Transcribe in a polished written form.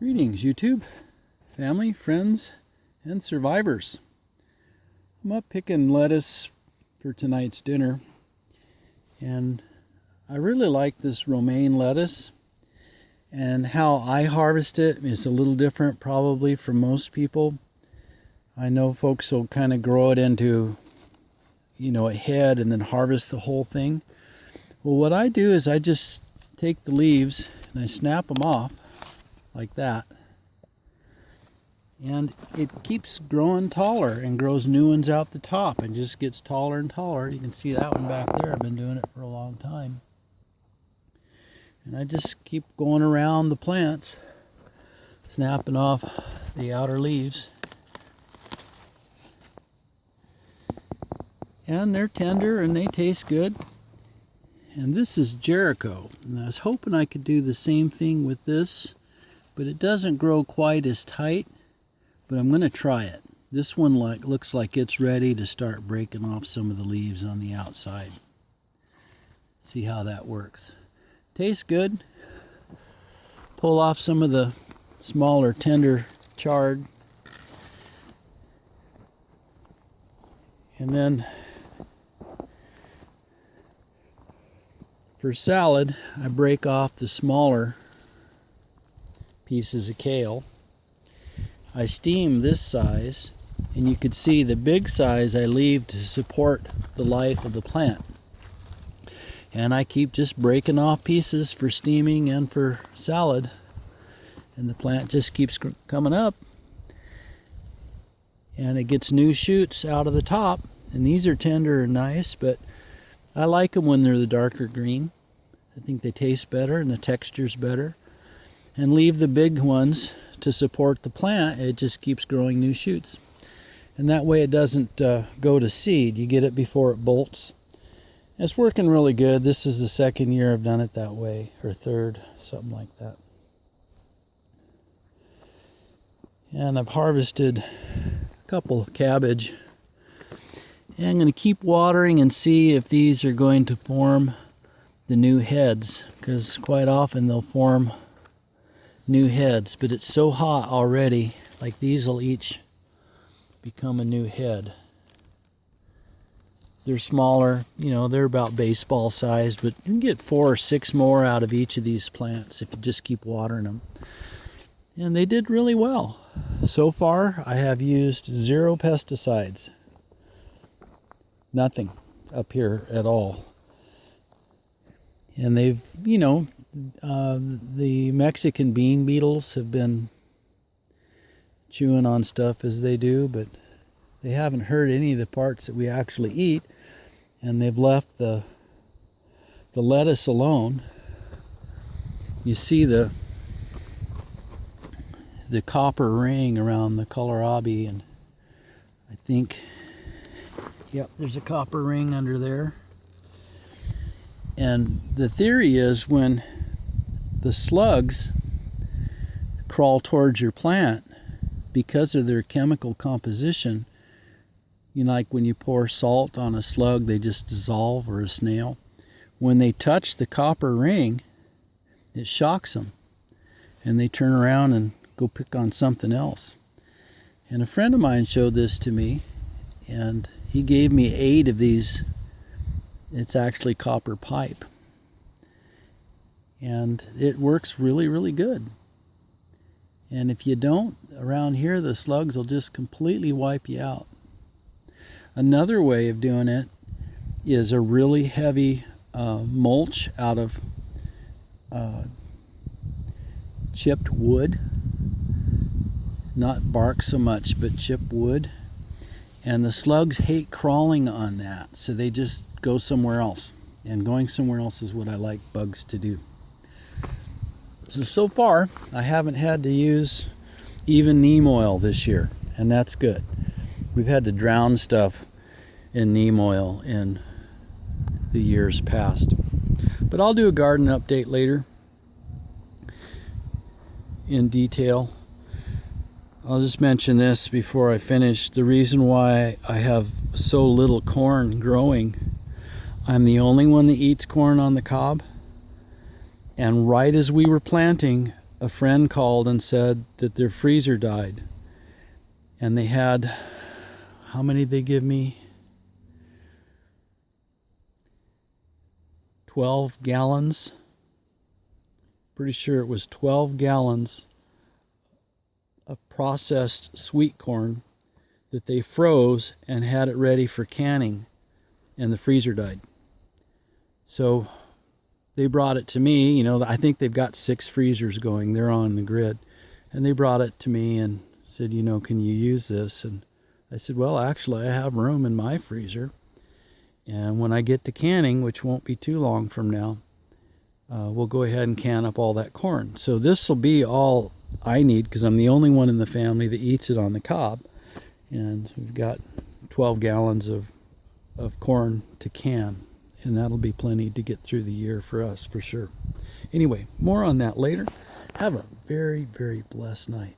Greetings, YouTube, family, friends, and survivors. I'm up picking lettuce for tonight's dinner, and I really like this romaine lettuce, and how I harvest it is a little different probably from most people. I know folks will kind of grow it into, a head and then harvest the whole thing. Well, what I do is I just take the leaves and I snap them off like that, and it keeps growing taller and grows new ones out the top and just gets taller and taller. You can see that one back there. I've been doing it for a long time, and I just keep going around the plants, snapping off the outer leaves, and they're tender and they taste good. And this is Jericho, and I was hoping I could do the same thing with this, but it doesn't grow quite as tight, but I'm going to try it. This one looks like it's ready to start breaking off some of the leaves on the outside. See how that works. Tastes good. Pull off some of the smaller, tender chard. And then for salad, I break off the smaller pieces of kale. I steam this size, and you could see the big size I leave to support the life of the plant. And I keep just breaking off pieces for steaming and for salad, and the plant just keeps coming up, and it gets new shoots out of the top. And these are tender and nice, but I like them when they're the darker green. I think they taste better and the texture's better. And leave the big ones to support the plant. It just keeps growing new shoots. And that way it doesn't go to seed. You get it before it bolts. It's working really good. This is the second year I've done it that way, or third, something like that. And I've harvested a couple of cabbage. And I'm going to keep watering and see if these are going to form the new heads, because quite often they'll form new heads, but it's so hot already, like these will each become a new head. They're smaller, they're about baseball sized, but you can get 4 or 6 more out of each of these plants if you just keep watering them. And they did really well. So far, I have used 0 pesticides. Nothing up here at all. And they've, the Mexican bean beetles have been chewing on stuff as they do, but they haven't hurt any of the parts that we actually eat, and they've left the lettuce alone. You see the copper ring around the kohlrabi, and I think, yep, there's a copper ring under there. And the theory is when the slugs crawl towards your plant, because of their chemical composition, like when you pour salt on a slug, they just dissolve, or a snail. When they touch the copper ring, it shocks them, and they turn around and go pick on something else. And a friend of mine showed this to me, and he gave me 8 of these. It's actually copper pipe, and it works really, really good. And if you don't, around here the slugs will just completely wipe you out. Another way of doing it is a really heavy mulch out of chipped wood, not bark so much, but chipped wood. And the slugs hate crawling on that, so they just go somewhere else. And going somewhere else is what I like bugs to do. So far, I haven't had to use even neem oil this year, and that's good. We've had to drown stuff in neem oil in the years past. But I'll do a garden update later in detail. I'll just mention this before I finish. The reason why I have so little corn growing, I'm the only one that eats corn on the cob. And right as we were planting, a friend called and said that their freezer died. And they had, how many did they give me? 12 gallons. Pretty sure it was 12 gallons of processed sweet corn that they froze and had it ready for canning, and the freezer died. So they brought it to me. You know, I think they've got 6 freezers going. They're on the grid. And they brought it to me and said, you know, can you use this? And I said, well, actually, I have room in my freezer. And when I get to canning, which won't be too long from now, we'll go ahead and can up all that corn. So this will be all I need because I'm the only one in the family that eats it on the cob. And we've got 12 gallons of corn to can. And that'll be plenty to get through the year for us, for sure. Anyway, more on that later. Have a very, very blessed night.